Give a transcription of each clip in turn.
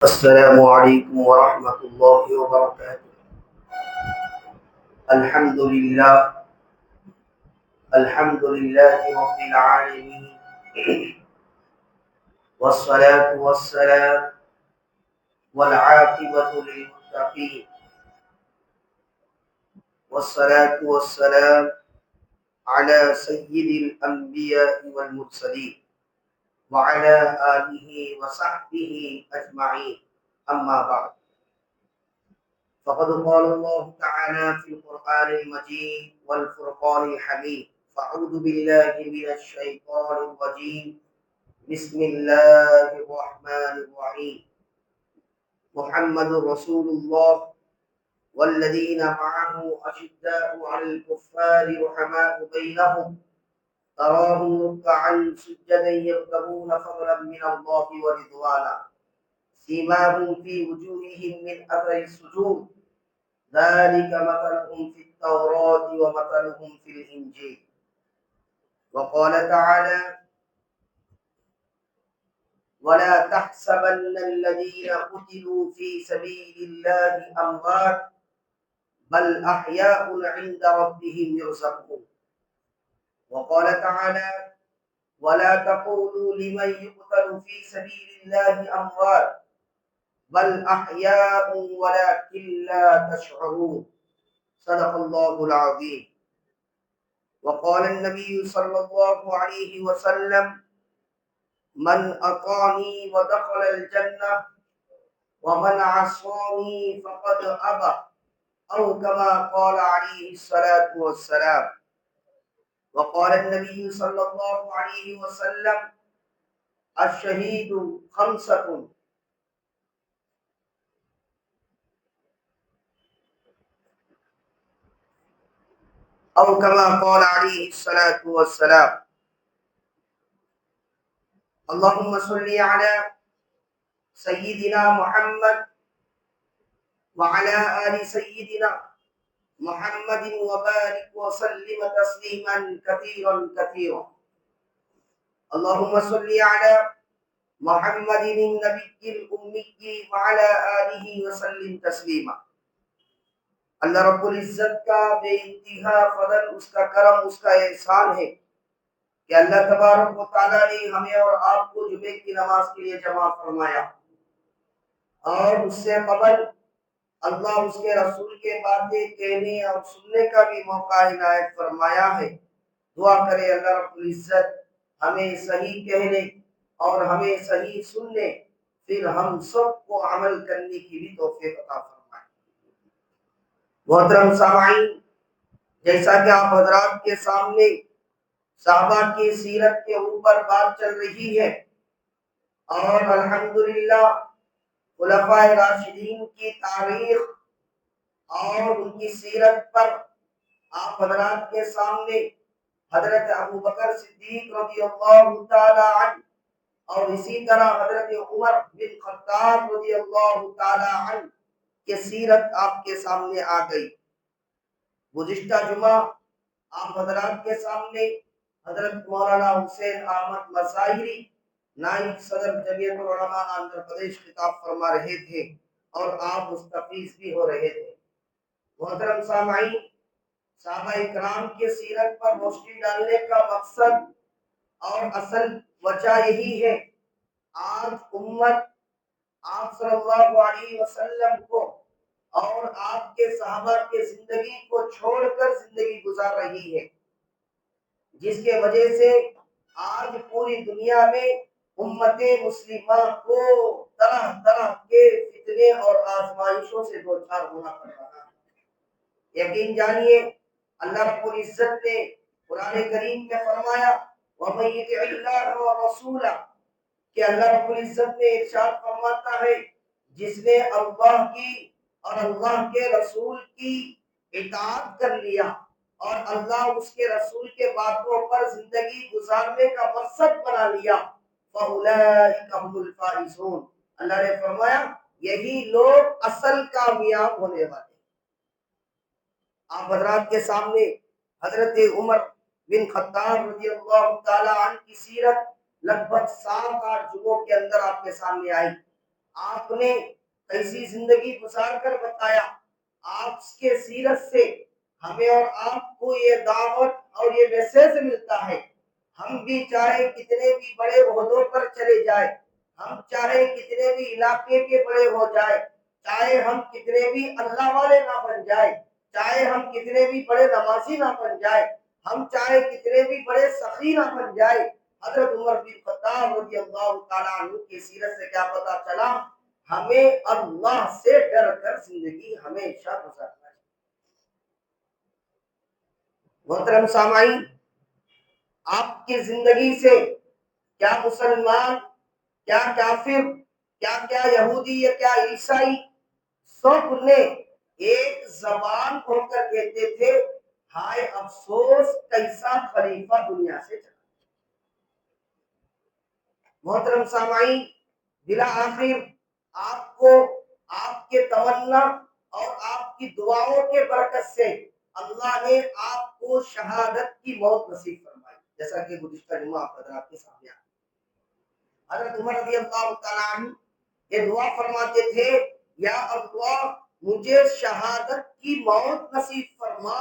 السلام عليكم ورحمة الله وبركاته. الحمد لله الحمد لله رب العالمين، والصلاة والسلام والعاقبة للمتقين، والصلاة والسلام على سيد الأنبياء والمرسلين وعلى آله وصحبه أجمعين. أما بعد، فقد قال الله تعالى في القرآن المجيد والفرقان الحميد: فأعوذ بالله من الشيطان الرجيم، بسم الله الرحمن الرحيم. محمد رسول الله والذين معه أشداء على الكفار رحماء بينهم، تراهم ركعا سجدا يبتغون فضلا من الله ورضوانا، سيماهم في وجوههم من أثر السجود، ذلك مثلهم في التوراة ومثلهم في الإنجيل. وقال تعالى: ولا تحسبن الذين قتلوا في سبيل الله أموات بل أحياء عند ربهم يرزقون. وقال تعالى: ولا تقولوا لمن يقتل في سبيل الله أموات بل أحياء ولكن لا تشعرون. صدق الله العظيم. وقال النبي صلى الله عليه وسلم: من أطاعني ودخل الجنة ومن عصاني فقد أبى، أو كما قال عليه الصلاة والسلام. وقال النبي صلى الله عليه وسلم: الشهيد خمسة: أو كما قال عليه الصلاة والسلام. اللهم صل على سيدنا محمد وعلى آل سيدنا محمد وبارك وسلم تسليما كثيرا كثيرا. اللهم صل على محمد النبي الأمي وعلى آلہ وسلم تسلیما. اللہ رب العزت کا بے انتہا فضل، اس کا کرم، اس کا احسان ہے کہ اللہ تبارک و تعالیٰ نے ہمیں اور آپ کو جمعے کی نماز کے لیے جمع فرمایا، اور اس سے قبل اللہ اس کے رسول کے باتیں کہنے اور سننے کا بھی موقع عنایت فرمایا ہے۔ دعا کرے اللہ رب العزت ہمیں صحیح کہنے اور ہمیں صحیح سننے، پھر ہم سب کو عمل کرنے کی بھی توفیق عطا فرمائے۔ محترم سامعین، جیسا کہ آپ حضرات کے سامنے صحابہ کی سیرت کے اوپر بات چل رہی ہے، اور الحمدللہ خلفائے راشدین کی تاریخ اور ان کی سیرت پر آپ حضرات کے سامنے حضرت ابوبکر صدیق رضی اللہ تعالی عنہ اور اسی طرح حضرت عمر بن خطاب رضی اللہ تعالی عنہ کی سیرت آپ کے سامنے آ گئی۔ گزشتہ جمعہ آپ حضرات کے سامنے حضرت مولانا حسین احمد مظاہری نائب صدر جمعیت العلماء آندھرا پردیش خطاب فرما رہے تھے، اور آپ مستفیض بھی ہو رہے تھے۔ محترم سامعین، صحابہ اکرام کی سیرت پر روشنی ڈالنے کا مقصد اور اصل وجہ یہی ہے۔ آج امت آپ صلی اللہ علیہ وسلم کو اور آپ کے صحابہ کے زندگی کو چھوڑ کر زندگی گزار رہی ہے، جس کے وجہ سے آج پوری دنیا میں امت مسلمہ کو طرح طرح کے فتنے اور آزمائشوں سے دوچار ہونا پڑ رہا ہے۔ یقین جانیے، اللہ رب العزت نے قرآن کریم میں فرمایا: وَمَن يُطِعِ اللَّهَ وَرَسُولَهُ، کہ اللہ رب العزت نے ارشاد فرماتا ہے جس نے اللہ کی اور اللہ کے رسول کی اطاعت کر لیا اور اللہ اس کے رسول کے باتوں پر زندگی گزارنے کا مقصد بنا لیا، فَأُولَٰئِكَ هُمُ الْفَائِزُونَ، اللہ نے فرمایا یہی لوگ اصل کامیاب ہونے والے۔ آپ حضرات کے سامنے حضرت عمر بن خطاب رضی اللہ تعالی عنہ کی سیرت لگ بھگ 7-8 جمعوں کے اندر آپ کے سامنے آئی، آپ نے کیسی زندگی گزار کر بتایا، آپ کے سیرت سے ہمیں اور آپ کو یہ دعوت اور یہ میسج ملتا ہے، ہم بھی چاہے کتنے بھی بڑے عہدوں پر چلے جائے، ہم چاہے کتنے بھی علاقے کے بڑے ہو جائے، چاہے ہم کتنے بھی اللہ والے نہ بن جائے، چاہے ہم کتنے بھی بڑے نمازی نہ بن جائے، ہم چاہے کتنے بھی بڑے سخی نہ بن جائے، حضرت عمر بن خطاب رضی اللہ تعالیٰ عنہ کی سیرت سے کیا پتا چلا، ہمیں اللہ سے ڈر کر زندگی ہمیشہ گزارنا ہے۔ محترم سامعین، آپ کی زندگی سے کیا مسلمان، کیا کافر، کیا یہودی یا کیا عیسائی، سب نے ایک زبان کھول کر کہتے تھے، ہائے افسوس کیسا خلیفہ دنیا سے چلا۔ محترم سامعین، بلا آخر آپ کو آپ کے تمنا اور آپ کی دعاؤں کے برکت سے اللہ نے آپ کو شہادت کی موت نصیب فرمائی، جیسا کہ گزشتہ جمعہ آپ حضرات کے سامنے آیا۔ حضرت عمر رضی اللہ تعالیٰ عنہ یہ دعا فرماتے تھے، یا اللہ مجھے شہادت کی موت نصیب فرما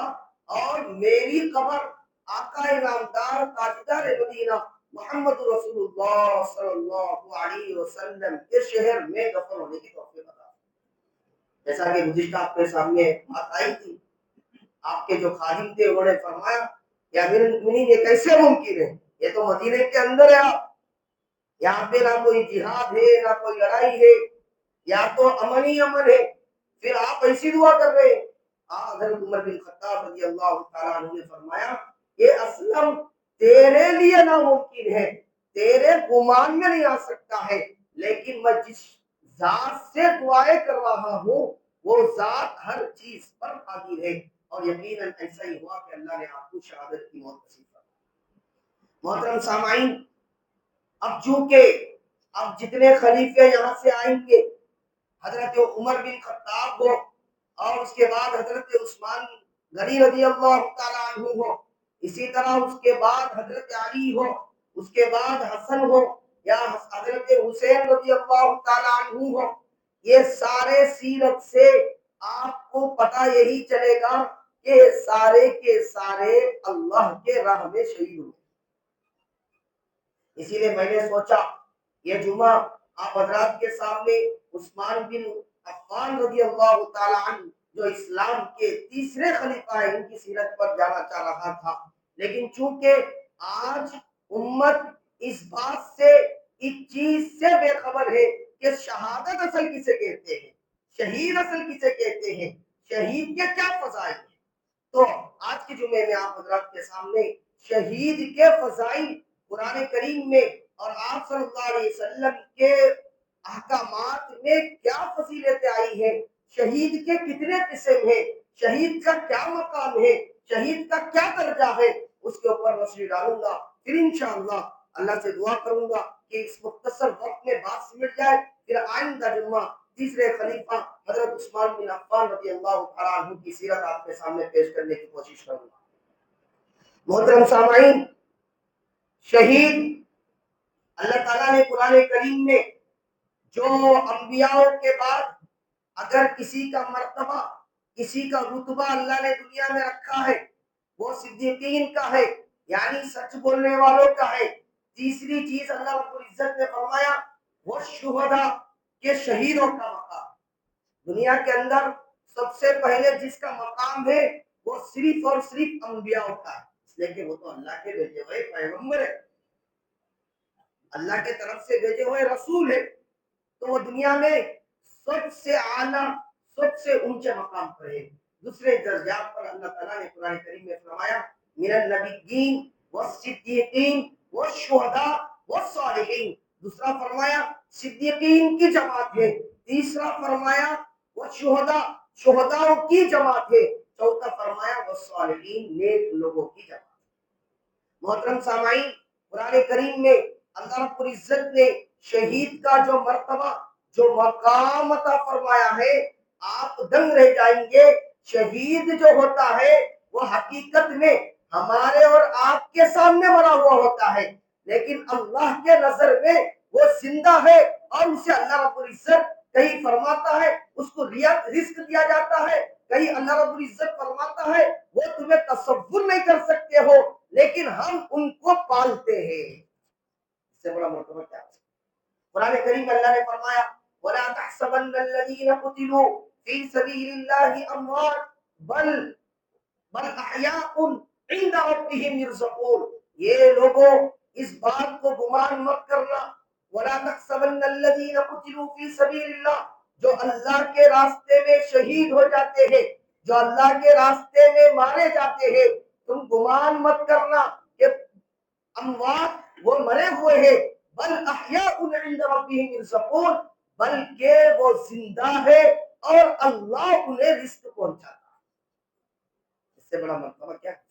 اور میری قبر آقا انعامدار تاجدار مدینہ محمد رسول اللہ صلی اللہ علیہ وسلم کے شہر میں دفن ہونے کی توفیق عطا۔ جیسا کہ گزشتہ آپ کے سامنے بات آئی تھی، آپ کے جو خادم تھے انہوں نے فرمایا کہ امیر المؤمنین یہ کیسے ممکن ہے، یہ تو مدینے کے اندر ہے، یہاں پہ نہ کوئی جہاد ہے نہ کوئی لڑائی ہے، یا تو امن ہی امن ہے، پھر آپ ایسی دعا کر رہے ہیں۔ حضرت عمر بن خطاب رضی اللہ تعالیٰ عنہ نے فرمایا کہ اسلم تیرے لیے ناممکن ہے، تیرے گمان میں نہیں آ سکتا ہے، لیکن میں جس ذات سے دعائیں کر رہا ہوں وہ ذات ہر چیز پر قادر ہے، اور یقیناً ایسا ہی ہوا کہ اللہ نے آپ کو شہادت کی موت نصیب فرمائی۔ محترم سامعین، اب چونکہ اب جتنے خلیفے یہاں سے آئیں گے، حضرت عمر بن خطاب ہو، اور اس کے بعد حضرت عثمان غنی رضی اللہ تعالیٰ عنہ ہو، اسی طرح اس کے بعد حضرت علی ہو، اس کے بعد حسن ہو، یا حضرت حسین رضی اللہ تعالیٰ عنہ ہو، یہ سارے سیرت سے آپ کو پتہ یہی چلے گا کہ سارے کے سارے اللہ کے راہ میں شہید ہوئے۔ اسی لیے میں نے سوچا یہ جمعہ آپ حضرات کے سامنے عثمان بن عفان رضی اللہ تعالیٰ عنہ جو اسلام کے تیسرے خلیفہ ہیں ان کی سیرت پر جانا چاہ رہا تھا، لیکن چونکہ آج امت اس بات سے اس چیز سے بے خبر ہے کہ شہادت اصل کسے کہتے ہیں، شہید اصل کسے کہتے ہیں، شہید کے کیا فضائل ہیں، تو آج کے جمعے میں آپ حضرات کے سامنے شہید کے فضائل قرآن کریم میں اور آپ صلی اللہ علیہ وسلم کے احکامات میں کیا فضیلتیں آئی ہیں، شہید کے کتنے قسم ہیں، شہید کا کیا مقام ہے، شہید کا کیا درجہ ہے، اس کے اوپر روشنی ڈالوں گا، پھر انشاءاللہ اللہ سے دعا کروں گا کہ اس مختصر وقت میں بات سمجھ جائے، پھر آئندہ جمعہ تیسرے خلیفہ حضرت عثمان بن عفان رضی اللہ تعالیٰ عنہ کی سیرت آپ کے سامنے پیش کرنے کی کوشش کروں گا۔ محترم سامعین، شہید اللہ تعالیٰ نے قرآن کریم میں جو انبیاء کے بعد اگر کسی کا مرتبہ، کسی کا رتبہ اللہ نے دنیا میں رکھا ہے وہ صدیقین کا ہے، یعنی سچ بولنے والوں کا ہے۔ تیسری چیز اللہ رب العزت نے فرمایا وہ شہداء کے شہیدوں کا مقام۔ دنیا کے اندر سب سے پہلے جس کا مقام ہے وہ صرف اور صرف انبیاء کا ہے، اس لیے کہ وہ تو اللہ کے بھیجے ہوئے پیغمبر ہے، اللہ کے طرف سے بھیجے ہوئے رسول ہے، تو وہ دنیا میں سب سے اعلیٰ، سب سے اونچے مقام پر ہے۔ دوسرے درجات پر اللہ تعالیٰ نے قرآن کریم میں فرمایا من النبیین والصدیقین والشہداء والصالحین، دوسرا فرمایا صدیقین کی جماعت ہے، تیسرا فرمایا والشہداء شہداء کی جماعت ہے، چوتھا فرمایا والصالحین نیک لوگوں کی جماعت۔ محترم سامعین، قرآن کریم میں اللہ رب العزت نے شہید کا جو مرتبہ، جو مقام عطا فرمایا ہے، آپ دنگ رہ جائیں گے۔ شہید جو ہوتا ہے وہ حقیقت میں ہمارے اور آپ کے سامنے مرا ہوا ہوتا ہے، لیکن اللہ کے نظر میں وہ زندہ ہے، اور اسے اللہ رب العزت کہیں فرماتا ہے اس کو رزق دیا جاتا ہے، کہیں اللہ رب العزت فرماتا ہے وہ تمہیں تصور نہیں کر سکتے ہو لیکن ہم ان کو پالتے ہیں۔ اس سے بڑا مرتبہ کیا ہے؟ قرآن کریم میں اللہ نے فرمایا وَلَا تَحْسَبَنَّ الَّذِينَ قُتِلُوا فِي سَبِيلِ اللَّهِ أَمْوَاتٌ بل احیاء عند ربهم يرزقون۔ یہ لوگوں اس بات کو گمان مت کرنا، ولا تحسبن الذين قتلوا في سبيل الله، جو اللہ کے راستے میں شہید ہو جاتے ہیں، جو اللہ کے راستے میں مارے جاتے ہیں، تم گمان مت کرنا کہ اموات وہ مرے ہوئے ہیں، بل احیاء عند ربهم يرزقون، بلکہ وہ زندہ ہے اور اللہ انہیں رزق پہنچاتا ہے۔ اس سے بڑا مرتبہ کیا ہے؟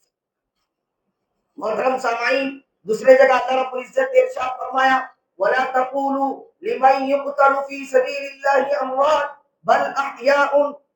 محترم سامعین، دوسرے جگہ اللہ رب العزت نے ارشاد فرمایا وَلَا تَقُولُوا لِمَن يُقْتَلُ فِي سَبِيلِ اللَّهِ أَمْوَاتٌ بَلْ أَحْيَاءٌ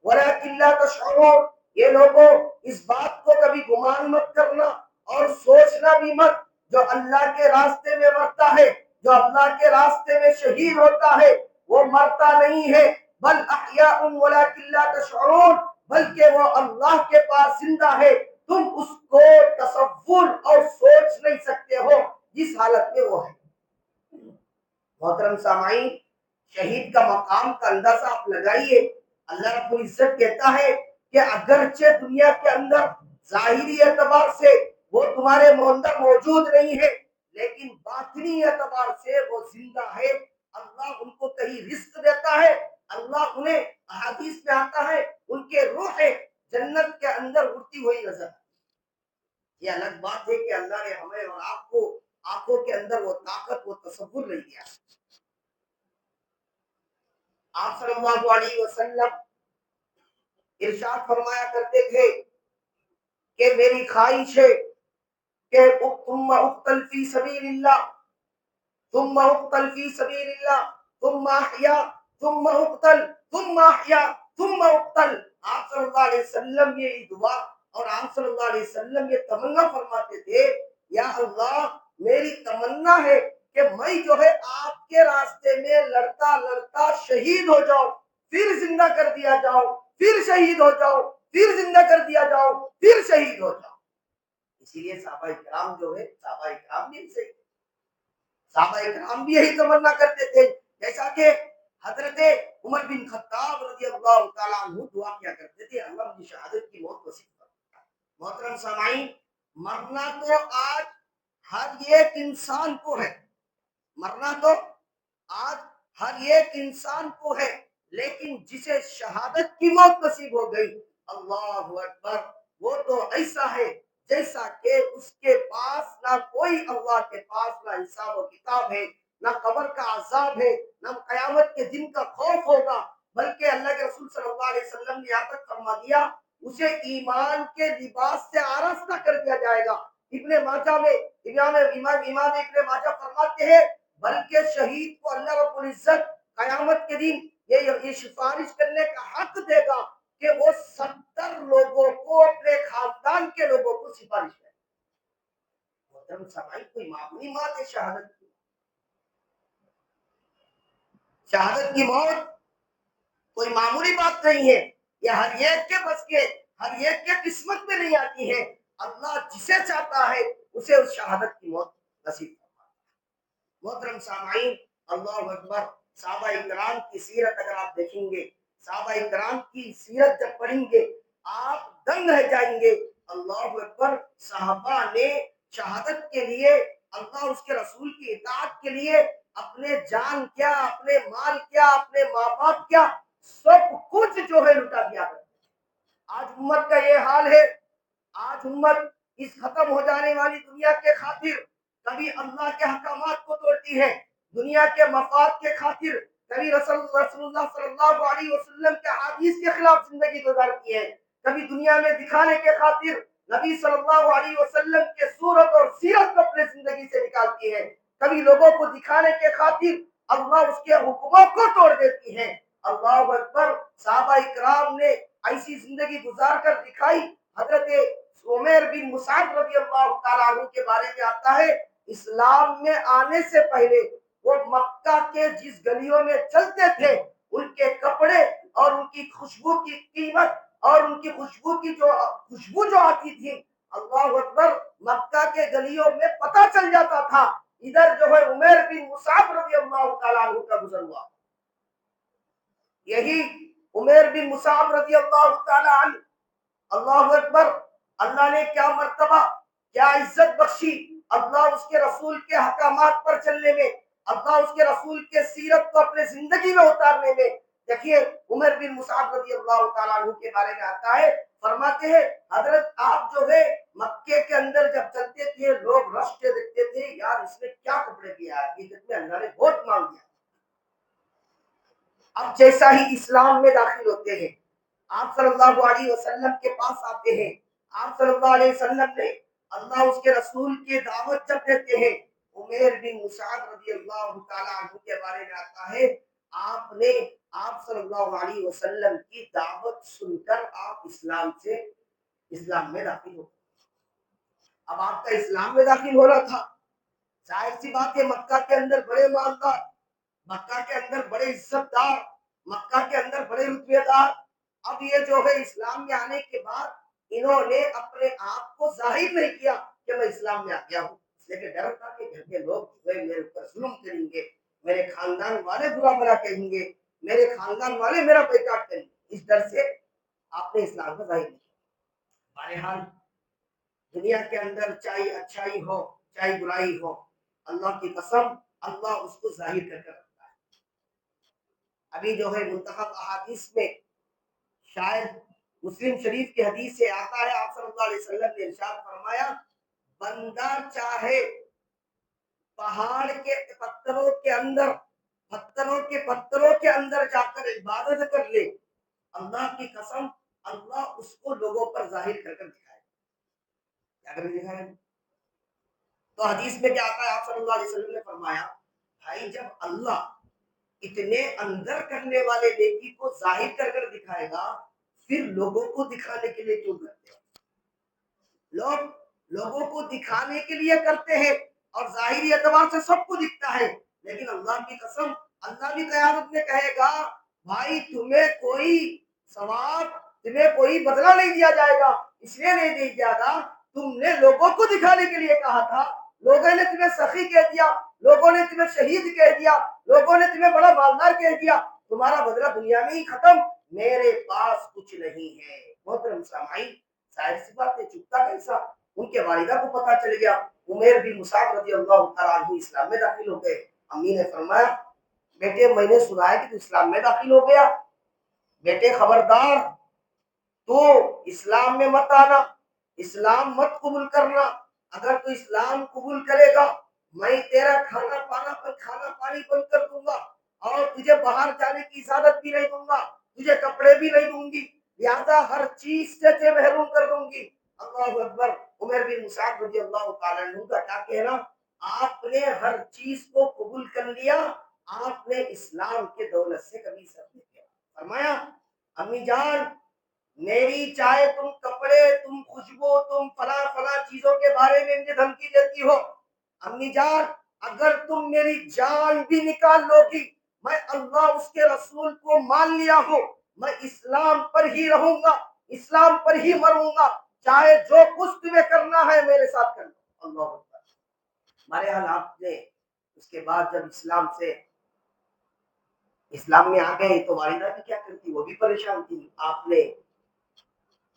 وَلَكِن لَّا تَشْعُرُونَ۔ یہ لوگوں اس بات کو کبھی گمان مت کرنا اور سوچنا بھی مت، جو اللہ کے راستے میں مرتا ہے، جو اللہ کے راستے میں شہید ہوتا ہے، وہ مرتا نہیں ہے، بل احیاء وَلَكِن لَّا تَشْعُرُونَ، بلکہ وہ اللہ کے پاس زندہ ہے، تم اس کو تصور اور سوچ نہیں سکتے ہو جس حالت میں وہ ہے۔ محترم سامعین، شہید کا مقام کا اندازہ آپ لگائیے۔ اللہ رب العزت کہتا ہے کہ اگرچہ دنیا کے اندر ظاہری اعتبار سے وہ تمہارے اندر موجود نہیں ہے لیکن باطنی اعتبار سے وہ زندہ ہے، اللہ ان کو کہیں رزق دیتا ہے، اللہ انہیں احادیث میں آتا ہے ان کے روح جنت کے اندر اڑتی ہوئی نظر۔ یہ الگ بات ہے کہ اللہ نے ہمیں اور آپ کو آنکھوں کے اندر وہ طاقت وہ تصور نہیں دیا۔ آپ صلی اللہ علیہ وسلم ارشاد فرمایا کرتے تھے کہ میری خواہش ہے کہ ثم اقتل فی سبیل اللہ، ثم اقتل فی سبیل اللہ، ثم احیا، ثم اقتل، ثم احیا، ثم اقتل۔ آپ صلی اللہ علیہ وسلم یہ دعا اور آپ صلی اللہ علیہ وسلم یہ تمنا فرماتے تھے یا اللہ میری تمنا ہے کہ میں جو ہے آپ کے راستے میں لڑتا لڑتا شہید ہو جاؤں، پھر زندہ کر دیا جاؤ، پھر شہید ہو جاؤ، پھر زندہ کر دیا جاؤ، پھر شہید ہو جاؤ۔ اسی لیے صحابہ کرام جو ہے صحابہ کرام بھی سے صحابہ کرام بھی یہی تمنا کرتے تھے، جیسا کہ حضرت عمر بن خطاب رضی اللہ تعالیٰ عنہ دعا کیا کرتے تھے اللہ کی شہادت کی موت نصیب کر۔ محترم سامعین، مرنا تو آج ہر ایک انسان کو ہے، مرنا تو آج ہر ایک انسان کو ہے، لیکن جسے شہادت کی موت نصیب ہو گئی، اللہ اکبر، وہ تو ایسا ہے جیسا کہ اس کے پاس نہ کوئی اللہ کے پاس نہ حساب و کتاب ہے، نہ قبر کا عذاب ہے، نہ قیامت کے دن کا خوف ہوگا، بلکہ اللہ کے رسول صلی اللہ علیہ وسلم نے یہاں تک فرما دیا اسے ایمان کے لباس سے آراستہ کر دیا جائے گا۔ ابن ماجہ میں امام ابن ماجہ فرماتے ہیں بلکہ شہید کو اللہ رب العزت قیامت کے دن یہ سفارش کرنے کا حق دے گا کہ وہ 70 لوگوں کو اپنے خاندان کے لوگوں کو سفارش کرے۔ محترم سامعین، کوئی معمولی بات ہے شہادت کی؟ شہادت کی موت کوئی معمولی بات نہیں ہے، یہ ہر ایک کے بس کے ہر ایک کے قسمت میں نہیں آتی ہے، اللہ جسے چاہتا ہے اسے اس شہادت کی موت نصیب کرتا ہے۔ محترم سامعین، اللہ اکبر، صحابہ اکرام کی سیرت اگر آپ دیکھیں گے، صحابہ اکرام کی سیرت جب پڑھیں گے آپ دنگ رہ جائیں گے۔ اللہ اکبر، صحابہ نے شہادت کے لیے اللہ اس کے رسول کی اطاعت کے لیے اپنے جان کیا، اپنے مال کیا، اپنے ماں باپ کیا، سب کچھ جو ہے لٹا دیا۔ آج امت کا یہ حال ہے، آج امت اس ختم ہو جانے والی دنیا کے خاطر کبھی اللہ کے احکامات کو توڑتی ہے، دنیا کے مفاد کے خاطر کبھی رسول اللہ صلی اللہ علیہ وسلم کے حدیث کے خلاف زندگی گزارتی ہے، کبھی دنیا میں دکھانے کے خاطر نبی صلی اللہ علیہ وسلم کے صورت اور سیرت کو اپنے زندگی سے نکالتی ہے، کبھی لوگوں کو دکھانے کے خاطر اللہ اس کے حکموں کو توڑ دیتی ہے۔ اللہ اکبر، صحابہ اکرام نے ایسی زندگی گزار کر دکھائی۔ حضرت عمیر بن مصعب رضی اللہ تعالیٰ عنہ کے بارے میں آتا ہے اسلام میں آنے سے پہلے وہ مکہ کے جس گلیوں میں چلتے تھے ان کے کپڑے اور ان کی خوشبو کی قیمت اور ان کی خوشبو جو آتی تھی، اللہ اکبر، مکہ کے گلیوں میں پتہ چل جاتا تھا ادھر جو ہے عمیر بن مصعب رضی اللہ تعالیٰ عنہ کا گزر ہوا۔ یہی عمیر بن مصعب رضی اللہ تعالیٰ عنہ، اللہ اکبر، اللہ نے کیا مرتبہ، کیا عزت بخشی اللہ اس کے رسول کے احکامات پر چلنے میں، اللہ اس کے رسول کے سیرت کو اپنے زندگی میں اتارنے میں۔ دیکھیے عمر بن مصعب رضی اللہ تعالیٰ عنہ کے بارے میں آتا ہے، فرماتے ہیں حضرت آپ جو ہے مکے کے اندر جب چلتے تھے لوگ رشتے دیکھتے تھے، یار اس نے کیا کپڑے کیا ہے، حقیقت میں اللہ نے بہت مال دیا۔ اب جیسا ہی اسلام میں داخل ہوتے ہیں، آپ صلی اللہ علیہ وسلم کے پاس آتے ہیں، آپ صلی اللہ علیہ وسلم نے اللہ اس کے رسول کی دعوت جب دیتے ہیں، عمیر بن مصعب رضی اللہ تعالیٰ عنہ کے بارے میں آتا ہے، آپ صلی اللہ علیہ وسلم کی دعوت سن کر آپ اسلام میں داخل ہو۔ اب آپ کا اسلام میں داخل ہو رہا تھا، ظاہر سی بات ہے مکہ کے اندر بڑے مالدار، مکہ کے اندر بڑے عزت دار، مکہ کے اندر بڑے رتبے دار، اب یہ جو ہے اسلام میں آنے کے بعد انہوں نے اپنے آپ کو ظاہر نہیں کیا کہ میں اسلام میں آ گیا ہوں، اس لیے کہ ڈر تھا کہ گھر کے لوگ میرے اوپر ظلم کریں گے، میرے خاندان والے برا بھلا کہیں گے، میرے خاندان والے میرا بائیکاٹ کریں گے، اس ڈر سے آپ نے اسلام کو ظاہر نہیں کیا۔ بہرحال دنیا کے اندر چاہے اچھائی ہو چاہے برائی ہو، اللہ کی قسم اللہ اس کو ظاہر کر رکھتا ہے۔ ابھی جو ہے منتخب احادیث میں شاید مسلم شریف کی حدیث سے آتا ہے، آپ صلی اللہ علیہ وسلم نے ارشاد فرمایا، بندہ چاہے پہاڑ کے پتھروں کے اندر جا کر عبادت کر لے، اللہ کی قسم اللہ اس کو لوگوں پر ظاہر کر دکھائے۔ کیا کر دکھائے؟ تو حدیث میں کیا آتا ہے، آپ صلی اللہ علیہ وسلم نے فرمایا، بھائی جب اللہ اتنے اندر کرنے والے نیکی کو ظاہر کر دکھائے گا، پھر لوگوں کو دکھانے کے لیے کیوں کرتے ہیں؟ لوگوں کو دکھانے کے لیے کرتے ہیں اور ظاہری اعتبار سے سب کو دکھتا ہے، لیکن اللہ کی قسم اللہ بھی قیامت میں کہے گا، بھائی تمہیں کوئی ثواب، تمہیں کوئی بدلہ نہیں دیا جائے گا، اس لیے نہیں دیا جائے گا تم نے لوگوں کو دکھانے کے لیے کہا تھا، لوگوں نے تمہیں سخی کہہ دیا، لوگوں نے تمہیں شہید کہہ دیا، لوگوں نے تمہیں بڑا مالدار کہہ دیا، تمہارا بدلہ دنیا میں ہی ختم، میرے پاس کچھ نہیں ہے۔ محترم سامعین، ظاہر سی بات ہے چپتا کیسا، ان کے والدہ کو پتا چل گیا، عمیر بن مصعب رضی اللہ تعالیٰ عنہ اسلام میں داخل ہو گئے۔ امی نے فرمایا، بیٹے میں نے سنا ہے کہ تو اسلام میں داخل ہو گیا، بیٹے خبردار تو اسلام میں مت آنا، اسلام مت قبول کرنا، اگر تو اسلام قبول کرے گا میں تیرا کھانا پانی بند کر دوں گا اور تجھے باہر جانے کی اجازت بھی نہیں دوں گا، تجھے کپڑے بھی نہیں دوں گی، لہذا ہر چیز سے تجھے محروم کر دوں گی۔ اللہ اکبر، عمر بن مصعب رضی اللہ تعالیٰ عنہ کا کیا کہنا، آپ نے ہر چیز کو قبول کر لیا، آپ نے اسلام کے دولت سے کبھی سر نہیں کیا۔ فرمایا، امی جان میری چاہے تم کپڑے، تم خوشبو، تم فلاں چیزوں کے بارے میں مجھے دھمکی دیتی ہو، امی جان اگر تم میری جان بھی نکال لو گی، میں اللہ اس کے رسول کو مان لیا ہوں، میں اسلام پر ہی رہوں گا، اسلام پر ہی مروں گا، چاہے جو کچھ تمہیں کرنا ہے میرے ساتھ کرنا۔ اللہ اکبر۔ ہمارے حالات نے اس کے بعد جب اسلام میں آ گئے تو والدہ بھی کیا کرتی، وہ بھی پریشان تھی۔ آپ نے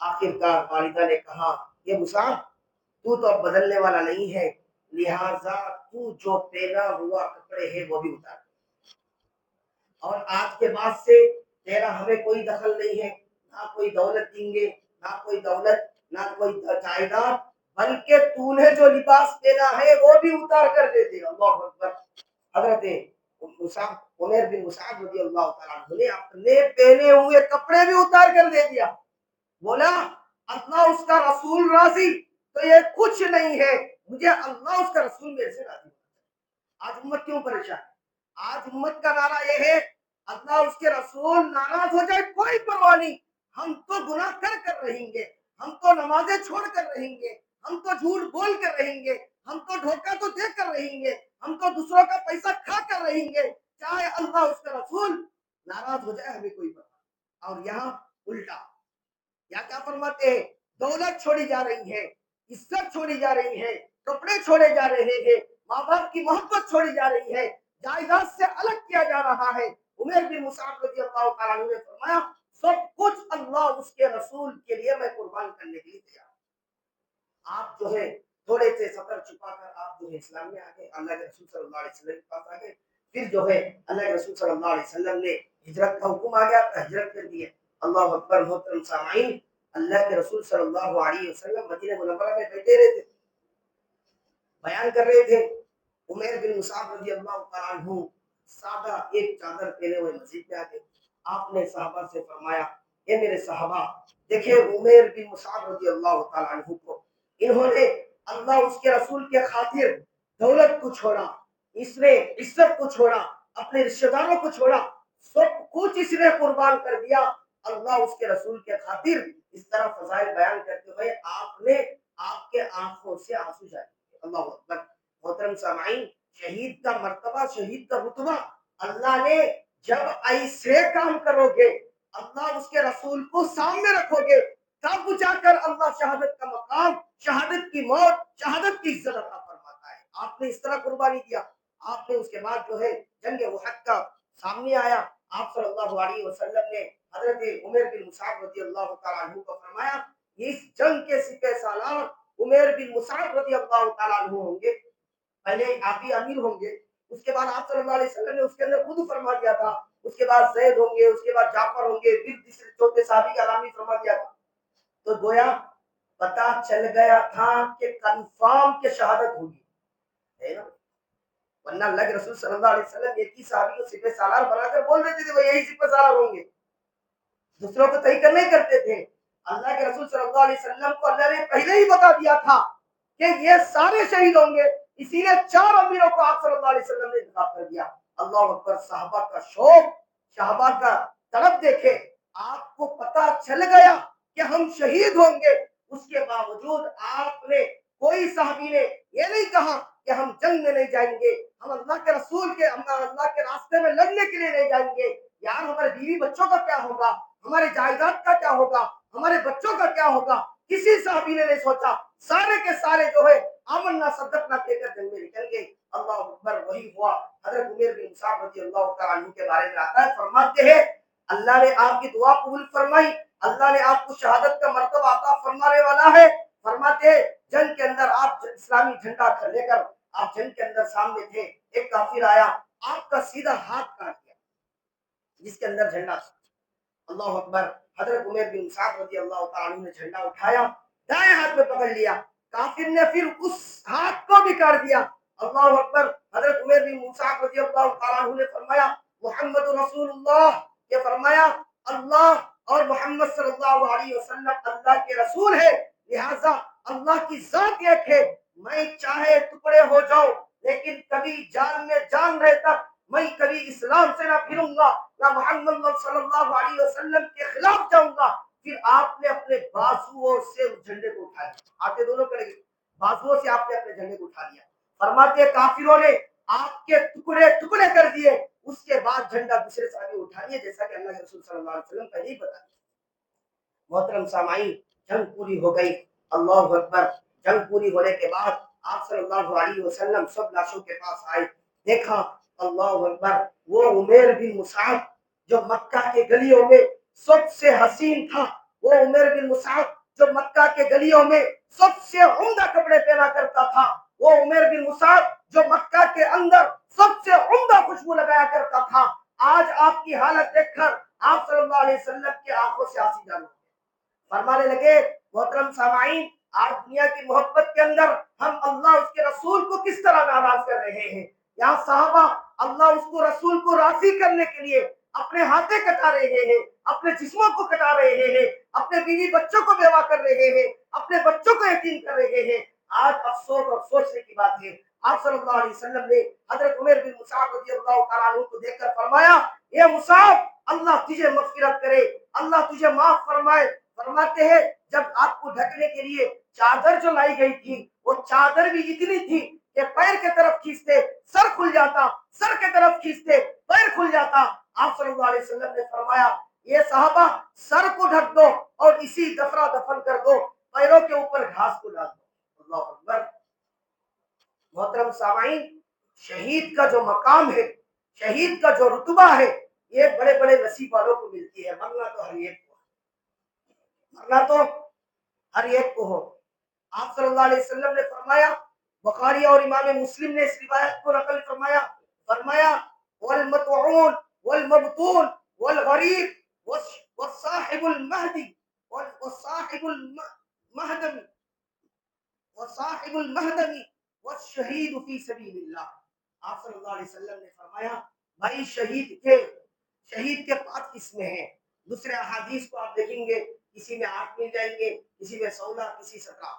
آخر کار والدہ نے کہا، یہ مصعب تو اب بدلنے والا نہیں ہے، لہذا تو جو پہنا ہوا کپڑے ہیں وہ بھی اتار، اور آج کے بعد سے تیرا ہمیں کوئی دخل نہیں ہے، نہ کوئی دولت دیں گے، نہ کوئی جائیداد، بلکہ تو نے جو لباس پہنا ہے وہ بھی اتار کر دے دے۔ اللہ اکبر۔ حضرت عمر بن مصعب رضی اللہ تعالیٰ عنہ نے اپنے پہنے ہوئے کپڑے بھی اتار کر دے دیا، بولا اللہ اس کا رسول راضی تو یہ کچھ نہیں ہے، مجھے اللہ اس کا رسول میرے سے راضی۔ آج امت کیوں پریشان ہے؟ آج امت کا نعرہ یہ ہے، اللہ اس کے رسول ناراض ہو جائے کوئی پرواہ نہیں، ہم تو گناہ کر رہیں گے، ہم تو نمازیں چھوڑ کر رہیں گے، ہم تو جھوٹ بول کر رہیں گے، ہم تو دھوکہ تو دے کر رہیں گے، ہم تو دوسروں کا پیسہ کھا کر رہیں گے، چاہے اللہ اس کا رسول ناراض ہو جائے ہمیں کوئی پرواہ۔ اور یہاں الٹا، یا کیا فرماتے ہیں، دولت چھوڑی جا رہی ہے، عزت چھوڑی جا رہی ہے، کپڑے چھوڑے جا رہے ہیں، ماں باپ کی محبت چھوڑی جا رہی ہے، جائیداد سے الگ کیا جا رہا ہے۔ عمر بن مصعب رضی اللہ تعالیٰ عنہ نے فرمایا سب کچھ اللہ اس کے رسول کے لیے میں قربان کرنے کے لیے تیار ہوں۔ آپ جو ہے تھوڑے سے سفر چھپا کر آپ جو ہے اسلام میں آ گئے، اللہ کے رسول صلی اللہ علیہ وسلم کے پاس آ گئے، پھر جو ہے اللہ کے رسول صلی اللہ علیہ وسلم نے ہجرت کا حکم آ گیا تو ہجرت کر دیے۔ اللہ اکبر۔ محترم سامعین، اللہ کے رسول صلی اللہ علیہ وسلم مدینہ منورہ میں بیٹھے رہے تھے، بیان کر رہے تھے۔ عمر بن مصعب رضی اللہ تعالیٰ عنہ سادہ ایک چادر پہنے ہوئے مسجد میں آ گئے۔ آپ نے صحابہ سے فرمایا اے میرے صحابہ، دیکھیں عمر بن مصعب رضی اللہ تعالیٰ عنہ کو، انہوں نے اللہ اس کے رسول کے خاطر دولت کو چھوڑا، اس نے عزت کو چھوڑا، اپنے رشتہ داروں کو چھوڑا، سب کچھ اس نے قربان کر دیا اللہ اس کے رسول کے خاطر۔ اس طرح فضائل بیان کرتے ہوئے آپ کے آنکھوں سے آنسو جائے۔ اللہ اکبر۔ محترم سامعین، شہید کا مرتبہ، شہید کا رتبہ اللہ نے، جب ایسے کام کرو گے، اللہ اس کے رسول کو سامنے رکھو گے، تب جا کر اللہ شہادت کا مقام، شہادت کی موت، شہادت کی عزت عطا فرماتا ہے۔ آپ نے اس طرح قربانی دیا۔ آپ نے اس کے بعد جو ہے جنگ احد کا سامنے آیا، آپ صلی اللہ علیہ وسلم نے حضرت عمر بن مصعب رضی اللہ تعالیٰ عنہ کو فرمایا اس جنگ کے سپہ سالار عمر بن مصعب رضی اللہ تعالیٰ عنہ ہوں گے، پہلے آپ ہی امیر ہوں گے، اس کے بعد آپ صلی اللہ علیہ وسلم نے اس کے اندر خود فرما دیا تھا، اس کے بعد زید ہوں گے، اس کے بعد جعفر ہوں گے، پھر تیسرے چوتھے صحابی کا نام بھی فرما دیا تھا۔ تو گویا پتا چل گیا تھا کہ کنفرم کہ شہادت ہوگی، ہے نا؟ ورنہ اللہ کے رسول صلی اللہ علیہ وسلم ایک ہی صحابی کو سپہ سالار بنا کر بول دیتے تھے وہ یہی سپہ سالار ہوں گے، دوسروں کو تحقیق نہیں کرتے تھے۔ اللہ کے رسول صلی اللہ علیہ وسلم کو اللہ نے پہلے ہی بتا دیا تھا کہ یہ سارے شہید ہوں گے، اسی لیے 4 امیروں کو آپ صلی اللہ علیہ وسلم نے انتخاب کر دیا۔ اللہ اکبر۔ صحابہ کا شوق، صحابہ کا طلب دیکھے، آپ کو پتا چل گیا کہ ہم شہید ہوں گے، اس کے باوجود آپ نے، کوئی صحابی نے یہ نہیں کہا کہ ہم جنگ میں نہیں جائیں گے، ہم اللہ کے رسول کے، ہم اللہ کے راستے میں لڑنے کے لیے نہیں جائیں گے، یار ہمارے بیوی بچوں کا کیا ہوگا، ہمارے جائیداد کا کیا ہوگا، ہمارے بچوں کا کیا ہوگا، کسی صحابی نے نہیں سوچا، سارے کے سارے جو ہے آمنا صدقنا کہہ کر جنگ میں نکل گئے۔ اللہ اکبر۔ وہی ہوا حضرت عمر بن مصعب رضی اللہ تعالیٰ عنہ کے بارے میں آتا ہے، فرماتے ہیں اللہ نے آپ کی دعا قبول فرمائی، اللہ نے آپ کو شہادت کا مرتبہ عطا فرمانے والا ہے۔ فرماتے ہیں جنگ کے اندر آپ اسلامی جھنڈا لے کر آپ جنگ کے اندر سامنے تھے، ایک کافر آیا، آپ کا سیدھا ہاتھ کاٹ دیا جس کے اندر جھنڈا تھا۔ اللہ اکبر۔ حضرت عمر بن مصعب رضی اللہ تعالیٰ عنہ نے جھنڈا اٹھایا، دائیں ہاتھ میں پکڑ لیا، کافر نے پھر اس ہاتھ کو بھی کاٹ دیا۔ اللہ اکبر۔ حضرت عمر بن مصعب رضی اللہ تعالیٰ عنہ نے فرمایا محمد رسول اللہ، یہ فرمایا اللہ اور محمد صلی اللہ علیہ وسلم اللہ کے رسول ہے، لہذا اللہ کی ذات ایک ہے، میں چاہے ٹکڑے ہو جاؤں لیکن کبھی جان میں جان رہے تک میں کبھی اسلام سے نہ پھروں گا، نہ محمد صلی اللہ علیہ وسلم کے خلاف جاؤں گا۔ پھر آپ نے اپنے بازوؤں سے اس جھنڈے کو اٹھا لیا، آتے دونوں کریں گے، بازوؤں سے آپ نے اپنے جھنڈے کو اٹھا لیا۔ فرماتے کافروں نے آپ کے ٹکڑے ٹکڑے کر دیے، اس کے بعد جھنڈا دوسرے صحابی اٹھا لیا، جیسا کہ اللہ کے رسول صلی اللہ علیہ وسلم پہلے ہی بتا دیا۔ محترم سامعین، جنگ پوری ہو گئی۔ اللہ اکبر۔ جنگ پوری ہونے کے بعد آپ صلی اللہ علیہ وسلم سب لاشوں کے پاس آئے، دیکھا اللہ اکبر وہ عمر بن مصعب جو مکہ کے گلیوں میں سب سے حسین تھا، وہ عمر بن مصعب جو مکہ کے گلیوں میں سب سے عمدہ کپڑے پہنا کرتا تھا، وہ عمر بن مصعب جو مکہ کے اندر سب سے عمدہ خوشبو لگایا کرتا تھا، آج آپ کی حالت دیکھ کر آپ صلی اللہ علیہ وسلم کی آنکھوں سے آنسو جاری ہوئے۔ فرمانے لگے محترم سامعین، آج دنیا کی محبت کے اندر ہم اللہ اس کے رسول کو کس طرح ناراض کر رہے ہیں۔ یہاں صحابہ اللہ اس کو رسول کو راضی کرنے کے لیے اپنے ہاتھیں کٹا رہے ہیں، اپنے جسموں کو کٹا رہے ہیں، اپنے بیوی بچوں کو بیوہ کر رہے ہیں، اپنے بچوں کو یتیم کر رہے ہیں۔ آج افسوس اور سوچنے کی بات ہے، آپ صلی اللہ علیہ وسلم نے حضرت عمر بن مصعب رضی اللہ تعالیٰ عنہ کو دیکھ کر فرمایا اے مصعب اللہ تجھے مغفرت کرے، اللہ تجھے معاف فرمائے۔ فرماتے ہیں جب آپ کو ڈھکنے کے لیے چادر جو لائی گئی تھی وہ چادر بھی اتنی تھی کہ پیر کی طرف کھینچتے سر کھل جاتا، سر کی طرف کھینچتے پیر کھل جاتا۔ آپ صلی اللہ علیہ وسلم نے فرمایا یہ صحابہ سر کو ڈھک دو اور اسی دفرہ دفن کر دو، پیروں کے اوپر گھاس کو ڈال دو۔ اللہ اکبر۔ محترم سامعین، شہید کا جو مقام ہے، شہید کا جو رتبہ ہے، یہ بڑے بڑے نصیب والوں کو ملتی ہے۔ مرنا تو ہر ایک کو، مرنا تو ہر ایک کو ہو۔ آپ صلی اللہ علیہ وسلم نے فرمایا، بخاری اور امام مسلم نے اس روایت کو نقل فرمایا، فرمایا والمطعون والمبطون والغریب والصاحب المہدی والصاحب المہدم وصاحب المہدمی والشہید فی سبیل اللہ۔ آپ صلی اللہ علیہ وسلم نے فرمایا بھائی شہید کے 5 قسمیں ہیں۔ دوسرے احادیث کو آپ دیکھیں گے، کسی میں 8 مل جائیں گے، کسی میں 16، کسی 17۔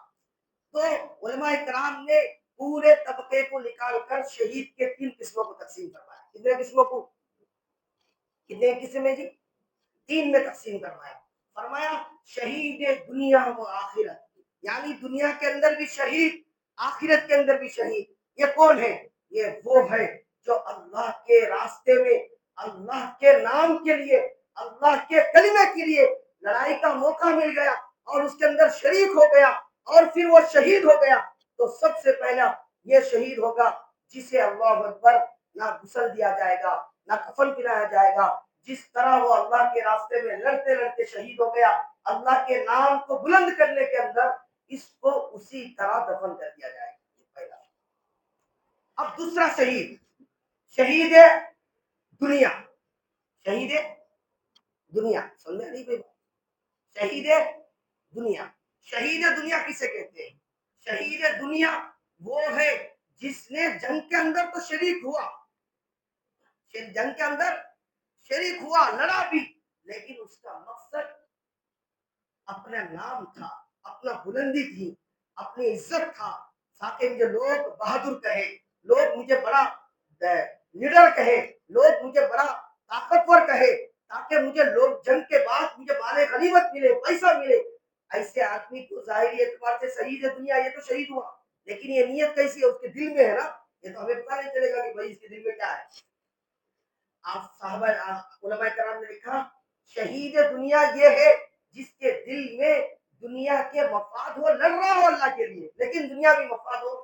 تو علماء کرام نے پورے طبقے کو نکال کر شہید کے 3 قسموں کو تقسیم کروایا۔ کتنے قسموں کو؟ کتنے قسمیں جی؟ 3 میں تقسیم کروایا۔ فرمایا شہید دنیا و آخرت، یعنی دنیا کے اندر بھی شہید، آخرت کے اندر بھی شہید۔ یہ کون ہے؟ یہ وہ ہے جو اللہ کے راستے میں، اللہ کے نام کے لیے، اللہ کے کلمے کے لیے لڑائی کا موقع مل گیا اور اس کے اندر شریک ہو گیا اور پھر وہ شہید ہو گیا۔ تو سب سے پہلا یہ شہید ہوگا جسے اللہ اکبر نہ غسل دیا جائے گا، نہ کفن پہنایا جائے گا۔ جس طرح وہ اللہ کے راستے میں لڑتے لڑتے شہید ہو گیا، اللہ کے نام کو بلند کرنے کے اندر، اس کو اسی طرح دفن کر دیا جائے گا۔ پہلا۔ اب دوسرا شہید، شہید دنیا، شہید دنیا، سمجھا نہیں بھائی؟ شہید دنیا، شہید دنیا کسے کہتے ہیں؟ شہید دنیا وہ ہے جس نے جنگ کے اندر تو شریک ہوا، جنگ کے اندر شریک ہوا، لڑا بھی، لیکن اس کا مقصد اپنا نام تھا، اپنا بلندی تھی، اپنی عزت تھا، تاکہ مجھے لوگ بہادر کہے، لوگ مجھے بڑا لیڈر کہے، لوگ مجھے بڑا طاقتور کہے، تاکہ مجھے لوگ جنگ کے بعد مجھے مال غنیمت ملے، پیسہ ملے۔ ایسے آدمی کو ظاہری اعتبار سے شہید دنیا، یہ تو شہید ہوا، لیکن یہ نیت کیسی ہے؟ اس کے دل میں ہے نا، یہ تو ہمیں پتہ نہیں چلے گا کہ بھائی اس کے دل میں کیا ہے۔ آپ صحابہ علماء کرام نے لکھا شہید دنیا یہ ہے جس کے دل میں دنیا کے مفاد ہو، لڑ رہا ہو اللہ کے لیے لیکن دنیا بھی مفاد ہو۔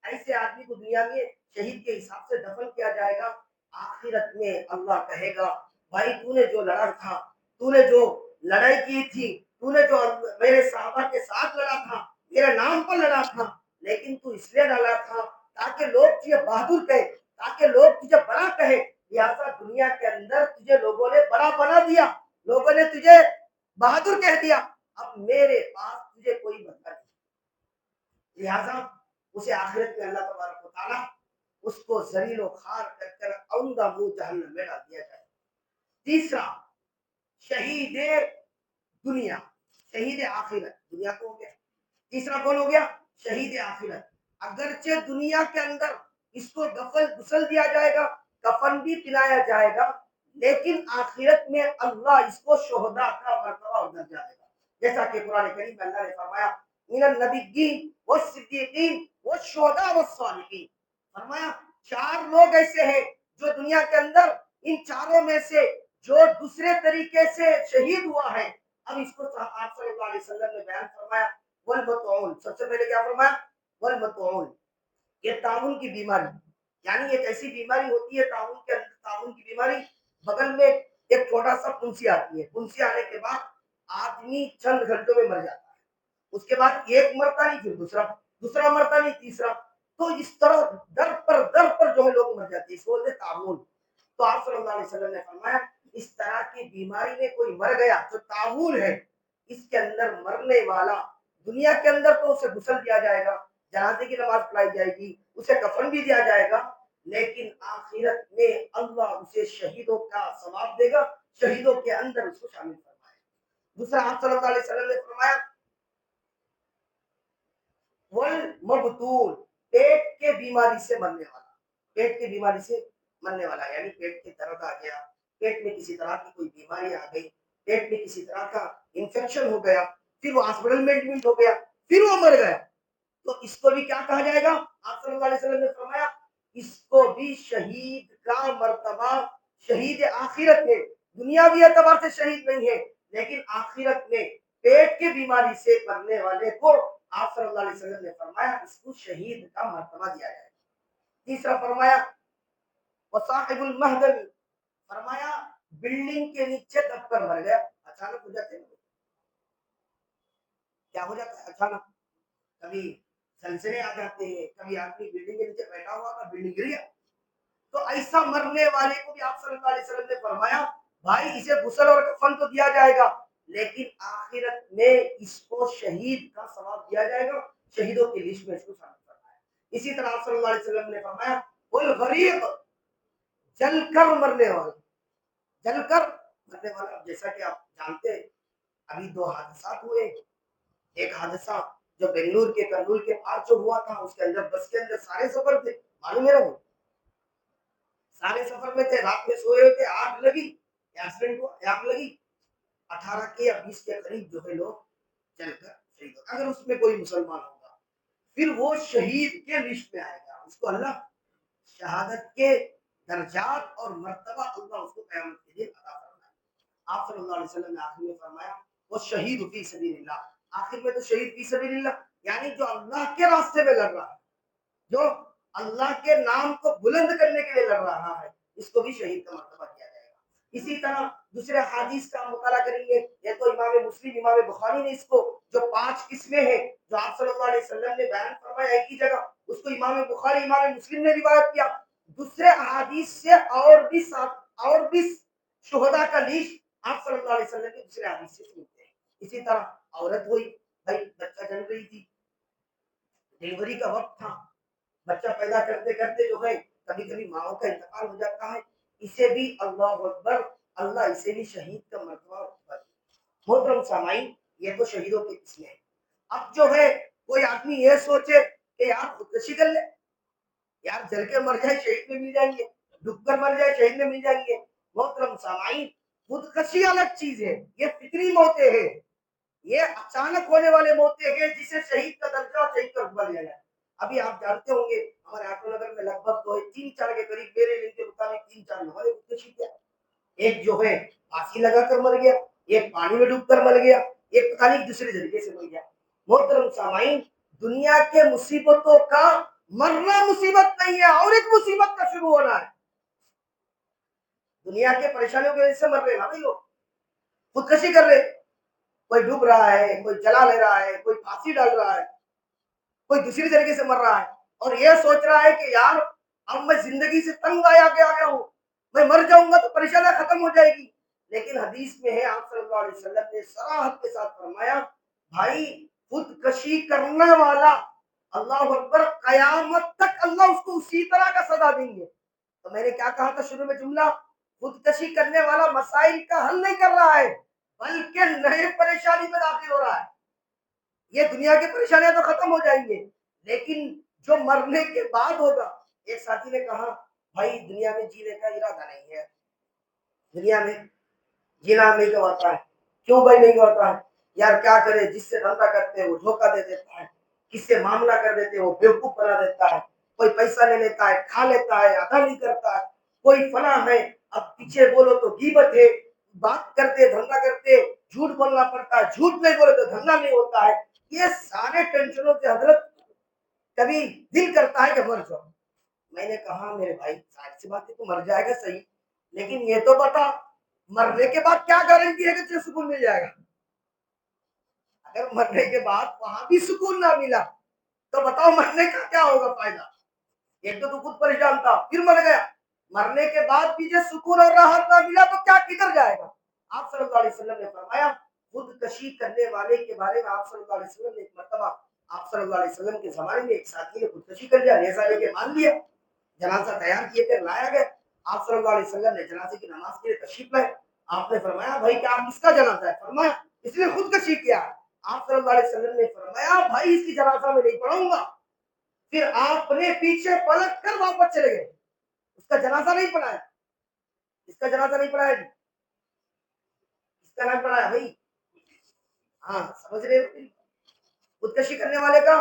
ایسے آدمی کو دنیا میں شہید کے حساب سے دفن کیا جائے گا۔ آخرت میں اللہ کہے گا بھائی تو نے جو لڑا تھا، تو نے جو لڑائی کی تھی، تو نے جو میرے صحابہ کے ساتھ لڑا تھا، میرے نام پر لڑا تھا، لیکن تو اس لیے لڑا تھا تاکہ لوگ تجھے بہادر کہے، تاکہ لوگ تجھے بڑا کہے، لہٰذا دنیا کے اندر تجھے لوگوں نے بڑا بنا دیا، لوگوں نے تجھے بہادر کہہ دیا، اب میرے پاس تجھے کوئی بدلہ نہیں، لہٰذا اسے آخرت میں اللہ تبارک و تعالیٰ اس کو ذلیل و خوار کر عمدہ منہ جہنم میں ڈال دیا جائے۔ تیسرا شہید دنیا، شہید آخرت، دنیا کو ہو گیا، تیسرا کون ہو گیا؟ شہید آخرت۔ اگرچہ دنیا کے اندر اس کو غسل دیا جائے گا، کفن بھی پلایا جائے گا، لیکن آخرت میں اللہ اس کو شہداء کا مرتبہ اور درجہ دے گا، جیسا کہ قرآن کریم میں اللہ نے فرمایا من النبیین والصدیقین والشہداء والصالحین۔ فرمایا 4 لوگ ایسے ہیں جو دنیا کے اندر ان چاروں میں سے جو دوسرے طریقے سے شہید ہوا ہے، اب اس کو آپ صلی اللہ علیہ وسلم نے بیان فرمایا والمطعون، سب سے پہلے کیا فرمایا؟ والمطعون، یہ طاعون کی بیماری، یعنی ایک ایسی بیماری ہوتی ہے طاعون کے اندر، طاعون کی بیماری بغل میں ایک چھوٹا سا پنسی آتی ہے، پنسی آنے کے بعد آدمی چند گھنٹوں میں مر جاتا ہے، اس کے بعد ایک مرتا نہیں، پھر دوسرا مرتا نہیں، تیسرا، تو اس طرح در پر جو ہے لوگ مر جاتے ہیں، اس کو بولتے ہیں طاعون۔ تو آپ صلی اللہ علیہ وسلم نے فرمایا اس طرح کی بیماری میں کوئی مر گیا جو طاعون ہے، اس کے اندر مرنے والا دنیا کے اندر تو اسے غسل دیا جائے گا، جنازے کی نماز پڑھائی جائے گی، اسے کفن بھی دیا جائے گا، لیکن آخرت میں اللہ اسے شہیدوں کا ثواب دے گا، شہیدوں کے اندر اس کو شامل فرمائے۔ دوسرا آپ صلی اللہ علیہ وسلم نے فرمایا والمبتول، پیٹ کے بیماری سے مرنے والا، پیٹ کی بیماری سے مرنے والا، یعنی پیٹ کے درد آ گیا، پیٹ میں کسی طرح کی کوئی بیماری آ گئی، پیٹ میں کسی طرح کا انفیکشن ہو گیا، پھر وہ ہاسپٹل میں ایڈمٹ ہو گیا، پھر وہ مر گیا، تو اس کو بھی کیا کہا جائے گا؟ آپ صلی اللہ علیہ وسلم نے فرمایا اس کو بھی شہید کا مرتبہ، شہید آخرت ہے، دنیاوی اعتبار سے شہید نہیں ہے لیکن آخرت میں پیٹ کی بیماری سے مرنے والے کو آپ صلی اللہ علیہ وسلم نے فرمایا اس کو شہید کا مرتبہ دیا جائے گا۔ تیسرا فرمایا وصاحب المہدل، فرمایا بلڈنگ کے نیچے دب کر مر گیا، اچانک ہو جاتے ہیں، کیا ہو جاتا ہے اچانک، کبھی سلسلے آ جاتے ہیں، کبھی آدمی بلڈنگ کے نیچے بیٹھا ہوا تھا بلڈنگ گر گیا، تو ایسا مرنے والے کو بھی آپ صلی اللہ علیہ وسلم نے فرمایا بھائی اسے غسل اور کفن تو دیا جائے گا لیکن آخرت میں اس کو شہید کا ثواب دیا جائے گا، شہیدوں کی لسٹ میں اس کو شامل فرمایا۔ اسی طرح آپ صلی اللہ علیہ وسلم نے فرمایا والغریق، جل کر مرنے والا، جل کر مرنے والا، جیسا کہ آپ جانتے ہیں ابھی دو حادثات ہوئے، ایک حادثہ جو بنگلور کے کرنول کے پاس جو ہوا تھا اس کے اندر بس کے اندر سارے سفر تھے، معلوم ہے وہ سارے سفر میں تھے، رات میں سوئے ہوئے تھے، آگ لگی، ایکسیڈنٹ ہوا، آگ لگی، 18 کے یا 20 کے قریب جو ہے لوگ جل کر شہید ہو، اگر اس میں کوئی مسلمان ہوگا پھر وہ شہید کے لسٹ میں آئے گا، اس کو اللہ شہادت کے درجات اور مرتبہ اللہ اس کو قیامت کے لیے عطا فرمائے۔ آپ صلی اللہ علیہ وسلم نے آخر میں فرمایا وہ شہید فی سبیل اللہ، آخر میں تو شہید فی سبیل اللہ یعنی جو اللہ کے راستے میں لڑ رہا ہے، جو اللہ کے نام کو بلند کرنے کے لیے لڑ رہا ہے، اس کو بھی شہید کا مرتبہ دیا جائے گا۔ اسی طرح دوسرے حدیث کا مطالعہ کریں گے، یہ تو امام مسلم امام بخاری نے اس کو جو 5 قسمیں ہیں جو آپ صلی اللہ علیہ وسلم نے بیان فرمایا ایک ہی جگہ، اس کو امام بخاری امام مسلم نے روایت کیا، دوسرے احادیث سے اور بھی شہداء کا لسٹ آپ صلی اللہ علیہ وسلم کے دوسرے حدیث سے ملتے ہیں۔ اسی طرح عورت ہوئی، بھائی بچہ جن رہی تھی، ڈلیوری کا وقت تھا، بچہ پیدا کرتے کرتے جو ہے کبھی کبھی ماں کا انتقال ہو جاتا ہے، اسے بھی اللہ اکبر، اللہ اسے بھی شہید کا مرتبہ اور محترم سامعین یہ تو شہیدوں کی قسمیں ہیں۔ اب جو ہے کوئی آدمی یہ سوچے کہ یار خودکشی کر لے، یار جل کے مر جائے شہید میں مل جائیں گے، ڈوب کر مر جائے شہید میں مل جائیں گے۔ محترم سامعین خودکشی الگ چیز ہے، یہ فطری موتیں ہیں، یہ اچانک ہونے والے موتیں ہیں جسے شہید کا درجہ اور شہید کا رتبہ دیا جائے۔ ابھی آپ جانتے ہوں گے ہمارے آٹو نگر میں لگ بھگ 3-4 کے قریب میرے علم کے مطابق 3-4 لوگوں نے خودکشی کیا، ایک جو ہے پھانسی لگا کر مر گیا، ایک پانی میں ڈوب کر مر گیا، ایک پتہ نہیں دوسرے طریقے سے مر گیا۔ محترم سامعین دنیا کے مصیبتوں کا مرنا مصیبت نہیں ہے اور ایک مصیبت کا شروع ہونا ہے، دنیا کے پریشانیوں کی وجہ سے مر رہے ہیں نا بھائی لوگ، خودکشی کر رہے، کوئی ڈوب رہا ہے، کوئی جلا لے رہا ہے، کوئی پھانسی ڈال رہا ہے، کوئی دوسری طریقے سے مر رہا ہے اور یہ سوچ رہا ہے کہ یار اب میں زندگی سے تنگ آیا گیا ہوں، میں مر جاؤں گا تو پریشانیاں ختم ہو جائے گی، لیکن حدیث میں ہے آپ صلی اللہ علیہ وسلم نے صراحت کے ساتھ فرمایا بھائی خودکشی کرنے والا اللہ اکبر قیامت تک اللہ اس کو اسی طرح کا سزا دیں گے۔ تو میں نے کیا کہا تھا شروع میں جملہ، خودکشی کرنے والا مسائل کا حل نہیں کر رہا ہے بلکہ نئے پریشانی میں داخل ہو رہا ہے، یہ دنیا کی پریشانیاں تو ختم ہو جائیں گے لیکن جو مرنے کے بعد ہوگا، ایک ساتھی نے کہا بھائی دنیا میں جینے کا ارادہ نہیں ہے، دنیا میں جینا نہیں ہوتا ہے، کیوں بھائی نہیں ہوتا ہے؟ یار کیا کرے، جس سے دھندا کرتے ہیں وہ دھوکہ دے دیتا ہے، کس سے معاملہ کر دیتے ہیں وہ بیوقوف بنا دیتا ہے، کوئی پیسہ لے لیتا ہے کھا لیتا ہے ادا نہیں کرتا ہے، کوئی فلاں ہے، اب پیچھے بولو تو غیبت ہے، بات کرتے دھندا کرتے جھوٹ بولنا پڑتا ہے، جھوٹ نہیں بولے تو دھندا نہیں ہوتا ہے، یہ سارے ٹینشنوں سے حضرت کبھی دل کرتا ہے کہ مر جاؤ۔ میں نے کہا میرے بھائی ظاہر سی بات ہے تو مر جائے گا صحیح، لیکن یہ تو بتا مرنے کے بعد کیا گارنٹی ہے کہ تجھے سکون مل جائے گا؟ اگر مرنے کے بعد وہاں بھی سکون نہ ملا تو بتاؤ مرنے کا کیا ہوگا فائدہ؟ ایک تو خود پریشان تھا پھر مر گیا، مرنے کے بعد بھی جو سکون اور راحت نہ ملا تو کیا کدھر جائے گا؟ آپ صلی اللہ علیہ وسلم نے فرمایا خودکشی کرنے والے کے بارے میں آپ صلی اللہ علیہ وسلم نے ایک مرتبہ آپ صلی اللہ علیہ وسلم کے زمانے میں ایک ساتھی نے خودکشی کر لیا، نیزہ لے کے مان لیا، جنازہ تیار کیے کر لایا گیا، آپ صلی اللہ علیہ وسلم نے جنازے کی نماز کے لیے تشریف لائے، آپ نے فرمایا بھائی کیا آپ کس کا جنازہ ہے؟ فرمایا اس نے خودکشی کیا ہے۔ آپ صلی اللہ علیہ وسلم نے فرمایا بھائی اس کی جنازہ میں نہیں پڑھوں گا، پھر آپ نے پیچھے پلٹ کر واپس چلے گئے، اس کا جنازہ نہیں پڑھایا، اس کا جنازہ نہیں پڑھایا جی، اس کا نہیں پڑھایا بھائی، ہاں سمجھ رہے ہو؟ خودکشی کرنے والے کا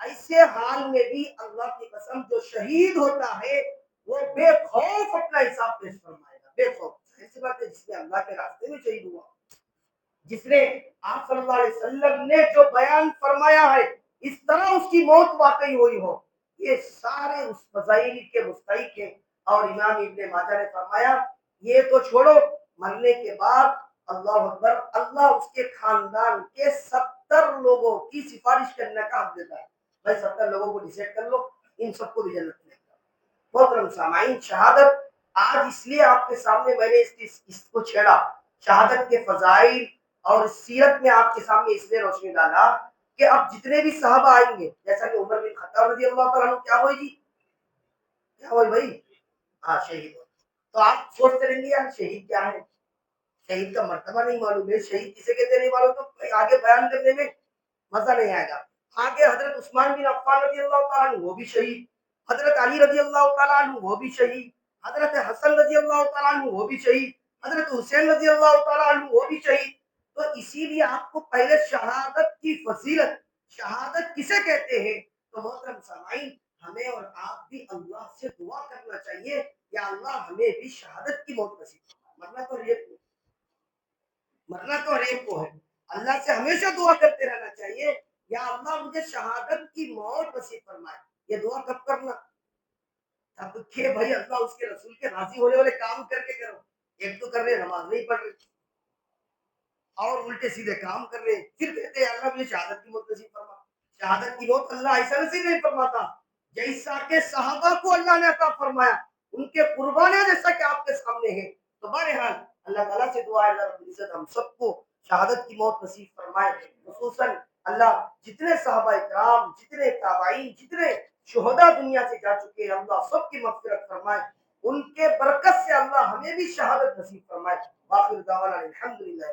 ایسے حال میں بھی اللہ کی قسم جو شہید ہوتا ہے وہ بے خوف اپنا حساب پیش فرمائے گا، بے خوف۔ ایسی بات ہے جس نے اللہ کے راستے میں شہید ہوا، جس نے آپ صلی اللہ علیہ وسلم نے جو بیان فرمایا ہے اس طرح اس کی موت واقعی ہوئی ہو، یہ سارے اس فضائل کے مستحق ہیں۔ اور امام ابن ماجہ نے فرمایا یہ تو چھوڑو، مرنے کے بعد اللہ اکبر، اللہ اس کے خاندان کے 70 لوگوں کی سفارش کرنے کا حق دیتا ہے۔ بھائی 70 لوگوں کو ڈیسائیڈ کر لو، ان سب کو بھی جنت میں۔ محترم سامعین، شہادت آج اس لیے آپ کے سامنے میں نے اس کو چھیڑا، شہادت کے فضائل اور سیرت میں آپ کے سامنے اس لیے روشنی ڈالا کہ اب جتنے بھی صحابہ آئیں گے، جیسا کہ عمر بن خطاب رضی اللہ تعالیٰ عنہ کیا ہوئی جی، کیا ہوئی بھائی؟ ہاں شہید ہو۔ تو آپ سوچتے رہیں گے یار شہید کیا ہے، شہید کا مرتبہ نہیں معلوم ہے، شہید کسے کہتے نہیں معلوم، تو آگے بیان کرنے میں مزہ نہیں آئے گا۔ آگے حضرت عثمان بن عفان رضی اللہ تعالیٰ عنہ وہ بھی شہید، حضرت علی رضی اللہ تعالیٰ عنہ وہ بھی شہید، حضرت حسن رضی اللہ تعالیٰ عنہ وہ بھی شہید، حضرت حسین رضی اللہ تعالیٰ عنہ وہ بھی شہید۔ تو اسی لیے آپ کو پہلے شہادت کی فضیلت، شہادت کسے کہتے ہیں، تو محترم سامعین ہمیں اور آپ بھی اللہ سے دعا کرنا چاہیے، یا اللہ ہمیں بھی شہادت کی موت نصیب فرما۔ مرنا تو ریت کو، مرنا تو ہر ایک کو ہے، اللہ سے ہمیشہ دعا کرتے رہنا چاہیے، یا اللہ مجھے شہادت کی موت نصیب فرمائے۔ یہ دعا کب کرنا؟ تب کہ بھائی اللہ اس کے رسول کے راضی ہونے والے کام کر کے کرو۔ ایک تو کر رہے نماز نہیں پڑھ رہے اور الٹے سیدھے کام کر رہے، پھر کہتے ہیں اللہ مجھے شہادت کی موت نصیب فرما۔ شہادت کی موت اللہ ایسا نصیب نہیں فرماتا جیسا کہ صحابہ کو اللہ نے عطا فرمایا، ان کے قربانیاں جیسا کہ آپ کے سامنے ہیں۔ تو بہرحال اللہ تعالیٰ سے دعا ہے اللہ رب العزت ہم سب کو شہادت کی موت نصیب فرمائے، خصوصاً اللہ جتنے صحابہ اکرام، جتنے تابعین، جتنے شہداء دنیا سے جا چکے ہیں، اللہ سب کی مغفرت فرمائے، ان کے برکت سے اللہ ہمیں بھی شہادت نصیب فرمائے۔ باقی دعوانا الحمدللہ۔